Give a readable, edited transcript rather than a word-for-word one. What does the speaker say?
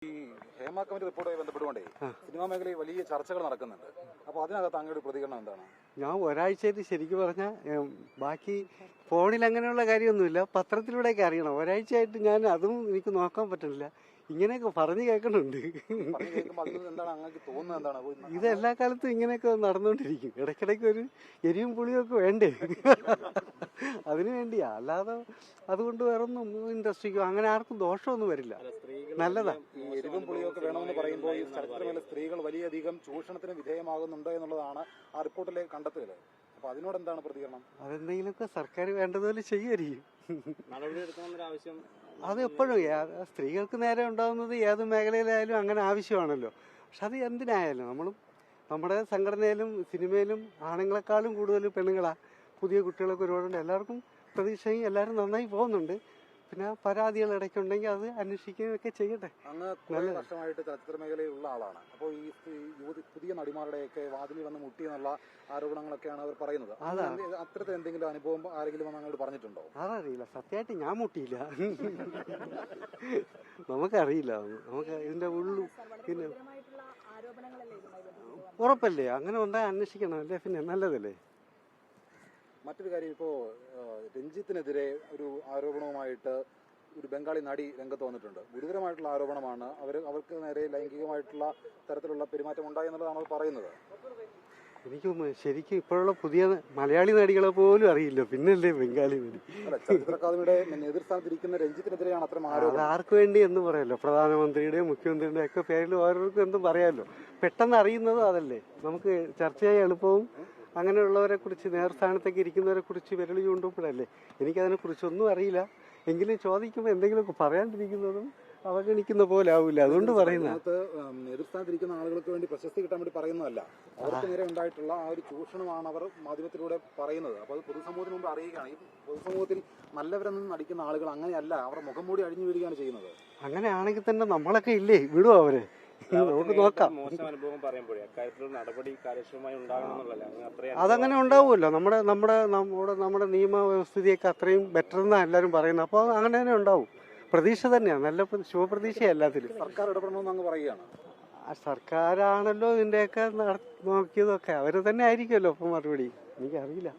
ഈ Hema committee റിപ്പോർട്ടുമായി ബന്ധപ്പെട്ടുകൊണ്ടേ cinema മേഖലയിൽ വലിയ ചർച്ചകൾ നടക്കുന്നുണ്ട്. അപ്പോൾ അതിനകത്ത് അങ്ങയുടെ പ്രതികരണം എന്താണ്? ഞാൻ ഒരാഴ്ചയായിട്ട് ശരിക്കും പറഞ്ഞാൽ ബാക്കി ഫോണിൽ അങ്ങനെയുള്ള കാര്യമൊന്നുമില്ല, പത്രത്തിലൂടെയൊക്കെ അറിയണം. ഒരാഴ്ചയായിട്ട് ഞാൻ അതും എനിക്ക് നോക്കാൻ പറ്റുന്നില്ല. ഇങ്ങനെയൊക്കെ പറഞ്ഞു കേൾക്കണുണ്ട്. ഇത് എല്ലാ കാലത്തും ഇങ്ങനെയൊക്കെ നടന്നുകൊണ്ടിരിക്കും. ഇടയ്ക്കിടയ്ക്ക് ഒരു എരിവും പുളിയൊക്കെ വേണ്ടേ, അതിനു വേണ്ടിയാ. അല്ലാതെ അതുകൊണ്ട് വേറൊന്നും ഇൻഡസ്ട്രിക്കോ അങ്ങനെ ആർക്കും ദോഷമൊന്നും വരില്ല. നല്ലതാ. ഈ എരിവും പുളിയൊക്കെ വേണമെന്ന് പറയുമ്പോൾ ഈ ചലച്ചിത്രമേഖല സ്ത്രീകൾ വലിയധികം ചൂഷണത്തിന് വിധേയമാകുന്നുണ്ട് എന്നുള്ളതാണ് ആ റിപ്പോർട്ടിലെ കണ്ടെത്തൽ. അപ്പൊ അതിനോട് എന്താണ് പ്രതികരണം? അതെന്തെങ്കിലുമൊക്കെ സർക്കാർ വേണ്ടതുപോലെ ചെയ്യുമായിരിക്കും. ആവശ്യം അത് എപ്പോഴും സ്ത്രീകൾക്ക് നേരെ ഉണ്ടാകുന്നത് ഏത് മേഖലയിലായാലും അങ്ങനെ ആവശ്യമാണല്ലോ. പക്ഷെ അത് എന്തിനായാലും നമ്മുടെ സംഘടനയിലും സിനിമയിലും ആണുങ്ങളെക്കാളും കൂടുതൽ പെണ്ണുങ്ങളാ. പുതിയ കുട്ടികളൊക്കെ ഒരുപാടുണ്ട്. എല്ലാവർക്കും പ്രതീക്ഷയും എല്ലാവരും നന്നായി പോകുന്നുണ്ട്. പിന്നെ പരാതികൾ ഇടയ്ക്കുണ്ടെങ്കിൽ അത് അന്വേഷിക്കുകയും ഒക്കെ ചെയ്യട്ടെ. അങ്ങ് കുറെ വർഷമായിട്ട് ചലച്ചിത്ര മേഖലയിലുള്ള ആളാണ്. അപ്പോൾ ഈ പുതിയ നടിമാരുടെയൊക്കെ വാതിലിൽ വന്ന് മുട്ടി എന്നുള്ള ആരോപണങ്ങളൊക്കെയാണ് അവർ പറയുന്നത്. അത്തരത്തിൽ എന്തെങ്കിലും അനുഭവം ആരെങ്കിലും വന്ന് അങ്ങോട്ട് പറഞ്ഞിട്ടുണ്ടോ? അതറിയില്ല, സത്യമായിട്ട് ഞാൻ മുട്ടിയില്ല. നമുക്കറിയില്ല. നമുക്ക് ഇതിന്റെ ഉള്ളു പിന്നെ ഉറപ്പല്ലേ, അങ്ങനെ ഉണ്ടായി അന്വേഷിക്കണം അല്ലേ, പിന്നെ നല്ലതല്ലേ. മറ്റൊരു കാര്യം, ഇപ്പോൾ രഞ്ജിത്തിനെതിരെ ഒരു ആരോപണവുമായിട്ട് ഒരു ബംഗാളി നടി രംഗത്ത് വന്നിട്ടുണ്ട്. ഗുരുതരമായിട്ടുള്ള ആരോപണമാണ്. അവർക്ക് നേരെ ലൈംഗികമായിട്ടുള്ള തരത്തിലുള്ള പെരുമാറ്റം ഉണ്ടായി എന്നുള്ളതാണ് അവർ പറയുന്നത്. എനിക്ക് ശരിക്കും ഇപ്പോഴുള്ള പുതിയ മലയാളി നടികളെ പോലും അറിയില്ല, പിന്നല്ലേ ബംഗാളി നടി. ചലച്ചിത്ര അക്കാദമിയുടെ എതിർസ്ഥാനത്തിരിക്കുന്ന രഞ്ജിത്തിനെതിരെയാണ് അത്തരം ആരോപണം. ആർക്ക് വേണ്ടി എന്ന് പറയാമല്ലോ, പ്രധാനമന്ത്രിയുടെയും മുഖ്യമന്ത്രിയുടെയും ഒക്കെ പേരിൽ ഓരോരുത്തർക്കും എന്തും പറയാമല്ലോ. പെട്ടെന്ന് അറിയുന്നതും അതല്ലേ, നമുക്ക് ചർച്ച ചെയ്യാൻ എളുപ്പവും. അങ്ങനെയുള്ളവരെ കുറിച്ച്, നേർസ്ഥാനത്തേക്ക് ഇരിക്കുന്നവരെ കുറിച്ച് വിരളി ചൂണ്ടുമ്പോഴല്ലേ. എനിക്കതിനെ കുറിച്ചൊന്നും അറിയില്ല. എങ്കിലും ചോദിക്കുമ്പോൾ എന്തെങ്കിലുമൊക്കെ പറയാണ്ടിരിക്കുന്നതും അവഗണിക്കുന്ന പോലെ ആവില്ല, അതുകൊണ്ട് പറയുന്നത്. എതിർസ്ഥാനത്തിരിക്കുന്ന ആളുകൾക്ക് വേണ്ടി പ്രശസ്തി കിട്ടാൻ വേണ്ടി പറയുന്നതല്ല, അവർക്ക് നേരെ ഉണ്ടായിട്ടുള്ള ആ ഒരു ചൂഷണമാണ് അവർ മാധ്യമത്തിലൂടെ പറയുന്നത്. അപ്പോൾ അത് പൊതുസമൂഹത്തിന് മുമ്പ് അറിയുകയാണ്. ഈ പൊതുസമൂഹത്തിൽ നല്ലവരെന്ന് നടിക്കുന്ന ആളുകൾ അങ്ങനെയല്ല, അവർ മുഖം മൂടി അഴിഞ്ഞു വീഴുകയാണ് ചെയ്യുന്നത്. അങ്ങനെയാണെങ്കിൽ തന്നെ നമ്മളൊക്കെ ഇല്ലേ വിടുവോ അവരെ? നമുക്ക് നോക്കാം. അതങ്ങനെ ഉണ്ടാവുമല്ലോ. നമ്മുടെ നിയമവ്യവസ്ഥിതിയൊക്കെ അത്രയും ബെറ്റർ എന്നാണ് എല്ലാവരും പറയുന്നത്. അപ്പോൾ അങ്ങനെ തന്നെ ഉണ്ടാവും. പ്രതീക്ഷ തന്നെയാണ്, നല്ല ശുഭപ്രതീക്ഷയാണ് എല്ലാത്തിലും. സർക്കാർ ഇടപെടണമെന്ന് അങ്ങ് പറയുകയാണ്. സർക്കാരാണല്ലോ ഇതിന്റെയൊക്കെ നോക്കിയതൊക്കെ, അവര് തന്നെ ആയിരിക്കുമല്ലോ ഇപ്പൊ മറുപടി. എനിക്കറിയില്ല.